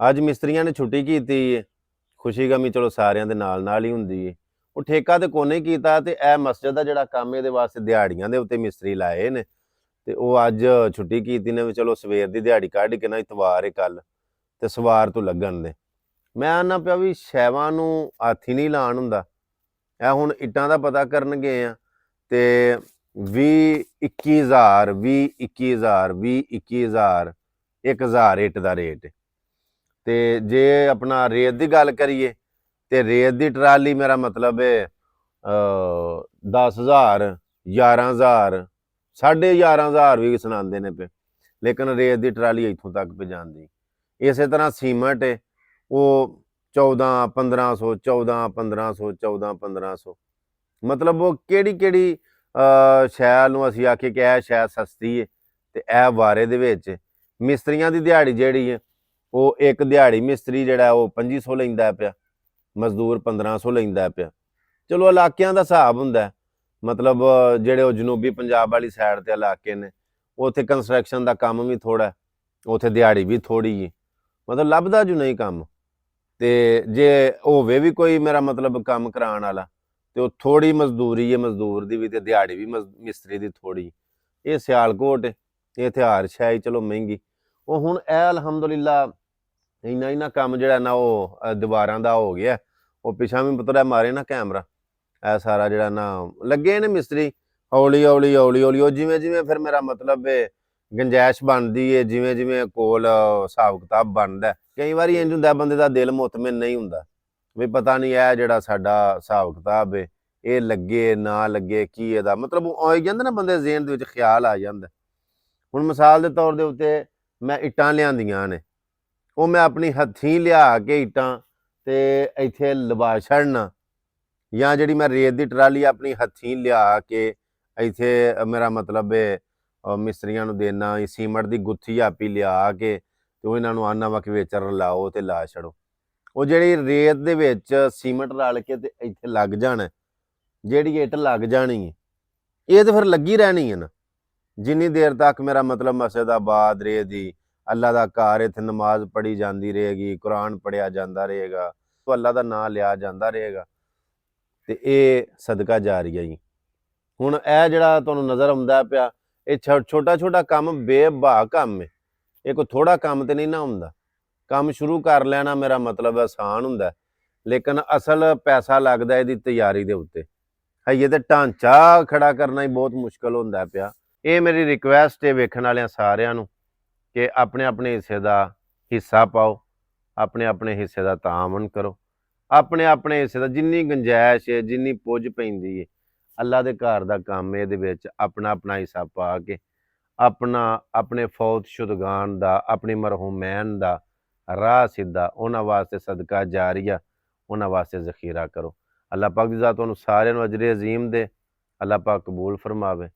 ਅੱਜ ਮਿਸਤਰੀਆਂ ਨੇ ਛੁੱਟੀ ਕੀਤੀ ਏ। ਖੁਸ਼ੀ ਗਮੀ ਚਲੋ ਸਾਰਿਆਂ ਦੇ ਨਾਲ ਹੀ ਹੁੰਦੀ ਏ। ਉਹ ਠੇਕਾ ਤੇ ਕੋਨੇ ਕੀਤਾ ਤੇ ਇਹ ਮਸਜਿਦ ਦਾ ਜਿਹੜਾ ਕੰਮ ਇਹਦੇ ਵਾਸਤੇ ਦਿਹਾੜੀਆਂ ਦੇ ਉੱਤੇ ਮਿਸਤਰੀ ਲਾਏ ਨੇ ਤੇ ਉਹ ਅੱਜ ਛੁੱਟੀ ਕੀਤੀ ਨੇ ਵੀ ਚਲੋ ਸਵੇਰ ਦੀ ਦਿਹਾੜੀ ਕੱਢ ਕੇ ਨਾ ਇਤਵਾਰ ਏ ਕੱਲ ਤੇ ਸਵਾਰ ਤੋਂ ਲੱਗਣ ਦੇ। ਮੈਂ ਆਨਾ ਪਿਆ ਵੀ ਸ਼ੈਵਾਂ ਨੂੰ ਹੱਥ ਹੀ ਨਹੀਂ ਲਾਉਣ ਹੁੰਦਾ। ਇਹ ਹੁਣ ਇੱਟਾਂ ਦਾ ਪਤਾ ਕਰਨ ਗਏ ਆ ਤੇ 20-21,000 20-21,000 20-21,000 1000 ਇੱਟ ਦਾ ਰੇਟ। ਤੇ ਜੇ ਆਪਣਾ ਰੇਤ ਦੀ ਗੱਲ ਕਰੀਏ ਤੇ ਰੇਤ ਦੀ ਟਰਾਲੀ ਮੇਰਾ ਮਤਲਬ ਹੈ 10,000 11,000 11,500 ਵੀ ਸੁਣਾਉਂਦੇ ਨੇ ਪਏ, ਲੇਕਿਨ ਰੇਤ ਦੀ ਟਰਾਲੀ ਇੱਥੋਂ ਤੱਕ ਪਹੁੰਚਾਉਂਦੀ। ਇਸੇ ਤਰ੍ਹਾਂ ਸੀਮੈਂਟ ਹੈ ਉਹ 14-1500 14-1500 14-1500 ਮਤਲਬ ਉਹ ਕਿਹੜੀ ਸ਼ੈ ਨੂੰ ਅਸੀਂ ਆਖੀਏ ਕਿ ਇਹ ਸ਼ੈ ਸਸਤੀ ਹੈ ਤੇ ਇਹ ਵਾਰੇ ਦੇ ਵਿੱਚ ਮਿਸਤਰੀਆਂ ਦੀ ਦਿਹਾੜੀ ਜਿਹੜੀ ਹੈ ਉਹ ਇੱਕ ਦਿਹਾੜੀ ਮਿਸਤਰੀ ਜਿਹੜਾ ਉਹ 2500 ਲੈਂਦਾ ਪਿਆ, ਮਜ਼ਦੂਰ 1500 ਲੈਂਦਾ ਪਿਆ। ਚਲੋ ਇਲਾਕਿਆਂ ਦਾ ਹਿਸਾਬ ਹੁੰਦਾ, ਮਤਲਬ ਜਿਹੜੇ ਉਹ ਜਨੂਬੀ ਪੰਜਾਬ ਵਾਲੀ ਸਾਈਡ ਤੇ ਇਲਾਕੇ ਨੇ ਉੱਥੇ ਕੰਸਟਰਕਸ਼ਨ ਦਾ ਕੰਮ ਵੀ ਥੋੜਾ, ਉੱਥੇ ਦਿਹਾੜੀ ਵੀ ਥੋੜੀ ਹੈ, ਮਤਲਬ ਲੱਭਦਾ ਜੂ ਨਹੀਂ ਕੰਮ। ਤੇ ਜੇ ਹੋਵੇ ਵੀ ਕੋਈ ਮੇਰਾ ਮਤਲਬ ਕੰਮ ਕਰਾਉਣ ਵਾਲਾ ਤੇ ਉਹ ਥੋੜੀ ਮਜ਼ਦੂਰੀ ਹੈ, ਮਜ਼ਦੂਰ ਦੀ ਵੀ ਤੇ ਦਿਹਾੜੀ ਵੀ ਮਿਸਤਰੀ ਦੀ ਥੋੜੀ। ਇਹ ਸਿਆਲਕੋਟ ਇਹ ਹਥਿਆਰ ਸ਼ਾਹੀ ਚਲੋ ਮਹਿੰਗੀ। ਉਹ ਹੁਣ ਇਹ ਅਲਹਮਦੁਲਿਲਾ ਇੰਨਾ ਕੰਮ ਜਿਹੜਾ ਨਾ ਉਹ ਦੀਵਾਰਾਂ ਦਾ ਹੋ ਗਿਆ। ਉਹ ਪਿਛਾ ਵੀ ਪੁੱਤਰ ਮਾਰੇ ਨਾ ਕੈਮਰਾ, ਇਹ ਸਾਰਾ ਜਿਹੜਾ ਨਾ ਲੱਗੇ ਨੇ ਮਿਸਤਰੀ ਹੌਲੀ ਉਹ ਜਿਵੇਂ ਫਿਰ ਮੇਰਾ ਮਤਲਬ ਹੈ ਗੰਜਾਇਸ਼ ਬਣਦੀ ਹੈ, ਜਿਵੇਂ ਕੋਲ ਹਿਸਾਬ ਕਿਤਾਬ ਬਣਦਾ। ਕਈ ਵਾਰੀ ਇੰਝ ਹੁੰਦਾ ਬੰਦੇ ਦਾ ਦਿਲ ਮੁਤਮਿਨ ਨਹੀਂ ਹੁੰਦਾ ਵੀ ਪਤਾ ਨਹੀਂ ਇਹ ਜਿਹੜਾ ਸਾਡਾ ਹਿਸਾਬ ਕਿਤਾਬ ਹੈ ਇਹ ਲੱਗੇ ਨਾ ਲੱਗੇ ਕੀ ਇਹਦਾ ਮਤਲਬ ਆ ਜਾਂਦਾ ਨਾ ਬੰਦੇ ਜ਼ਿਹਨ ਦੇ ਵਿੱਚ ਖਿਆਲ ਆ ਜਾਂਦਾ। ਹੁਣ ਮਿਸਾਲ ਦੇ ਤੌਰ ਦੇ ਉੱਤੇ ਮੈਂ ਇੱਟਾਂ ਲਿਆਂਦੀਆਂ ਨੇ, ਉਹ ਮੈਂ ਆਪਣੀ ਹੱਥੀਂ ਲਿਆ ਕੇ ਇੱਟਾਂ ਤੇ ਇੱਥੇ ਲਵਾ ਛੱਡਣਾ, ਜਾਂ ਜਿਹੜੀ ਮੈਂ ਰੇਤ ਦੀ ਟਰਾਲੀ ਆਪਣੀ ਹੱਥੀਂ ਲਿਆ ਕੇ ਇੱਥੇ ਮੇਰਾ ਮਤਲਬ ਹੈ ਮਿਸਤਰੀਆਂ ਨੂੰ ਦੇਣਾ, ਸੀਮੈਂਟ ਦੀ ਗੁੱਥੀ ਆਪੀ ਲਿਆ ਕੇ ਤੇ ਉਹ ਇਹਨਾਂ ਨੂੰ ਆਨਾ ਵਾ ਕਿ ਵਿੱਚ ਰਲਾਓ ਤੇ ਲਾ ਛੱਡੋ। ਉਹ ਜਿਹੜੀ ਰੇਤ ਦੇ ਵਿੱਚ ਸੀਮੈਂਟ ਰਲ ਕੇ ਤੇ ਇੱਥੇ ਲੱਗ ਜਾਣਾ, ਜਿਹੜੀ ਇੱਟ ਲੱਗ ਜਾਣੀ ਹੈ ਇਹ ਤੇ ਫਿਰ ਲੱਗੀ ਰਹਿਣੀ ਹੈ ਨਾ ਜਿੰਨੀ ਦੇਰ ਤੱਕ ਮੇਰਾ ਮਤਲਬ ਮਸਜਿਦ ਆਬਾਦ ਰਹੇਗੀ, ਅੱਲਾ ਦਾ ਘਰ, ਇੱਥੇ ਨਮਾਜ਼ ਪੜ੍ਹੀ ਜਾਂਦੀ ਰਹੇਗੀ, ਕੁਰਾਨ ਪੜ੍ਹਿਆ ਜਾਂਦਾ ਰਹੇਗਾ, तो ਅੱਲਾ ਦਾ ਨਾਂ ਲਿਆ ਜਾਂਦਾ ਰਹੇਗਾ ਤੇ ਇਹ ਸਦਕਾ ਜਾਰੀਆ ਜੀ। ਹੁਣ ਇਹ ਜਿਹੜਾ ਤੁਹਾਨੂੰ ਨਜ਼ਰ ਆਉਂਦਾ ਪਿਆ ਇਹ ਛੋਟਾ ਕੰਮ ਬੇਬਾ ਕੰਮ ਹੈ, ਇਹ ਕੋਈ ਥੋੜਾ ਕੰਮ ਤੇ ਨਹੀਂ ਨਾ ਹੁੰਦਾ। ਕੰਮ ਸ਼ੁਰੂ ਕਰ ਲੈਣਾ ਮੇਰਾ ਮਤਲਬ ਆਸਾਨ ਹੁੰਦਾ, ਲੇਕਿਨ ਅਸਲ ਪੈਸਾ ਲੱਗਦਾ ਇਹਦੀ ਤਿਆਰੀ ਦੇ ਉੱਤੇ। ਹਈਏ ਤੇ ਢਾਂਚਾ ਖੜਾ ਕਰਨਾ ਹੀ ਬਹੁਤ ਮੁਸ਼ਕਲ ਹੁੰਦਾ ਪਿਆ। ਇਹ ਮੇਰੀ ਰਿਕੁਐਸਟ ਹੈ ਵੇਖਣ ਵਾਲਿਆਂ ਸਾਰਿਆਂ ਨੂੰ ਕਿ ਆਪਣੇ ਹਿੱਸੇ ਦਾ ਹਿੱਸਾ ਪਾਓ, ਆਪਣੇ ਹਿੱਸੇ ਦਾ ਤਾਮਨ ਕਰੋ, ਆਪਣੇ ਹਿੱਸੇ ਦਾ ਜਿੰਨੀ ਗੁੰਜਾਇਸ਼ ਹੈ, ਜਿੰਨੀ ਪੁੱਜ ਪੈਂਦੀ ਹੈ ਅੱਲਾ ਦੇ ਘਰ ਦਾ ਕੰਮ ਇਹਦੇ ਵਿੱਚ ਆਪਣਾ ਹਿੱਸਾ ਪਾ ਕੇ ਆਪਣੇ ਫੌਤ ਸ਼ੁਦਗਾਨ ਦਾ, ਆਪਣੀ ਮਰਹੂਮੈਨ ਦਾ ਰਾਹ ਸਿੱਧਾ, ਉਹਨਾਂ ਵਾਸਤੇ ਸਦਕਾ ਜਾਰੀਆ, ਉਹਨਾਂ ਵਾਸਤੇ ਜ਼ਖੀਰਾ ਕਰੋ। ਅੱਲਾ ਪਾਕ ਦੀ ਜ਼ਾਤ ਤੁਹਾਨੂੰ ਸਾਰਿਆਂ ਨੂੰ ਅਜਰ ਅਜ਼ੀਮ ਦੇ। ਅੱਲਾ ਪਾਕ ਕਬੂਲ ਫਰਮਾਵੇ।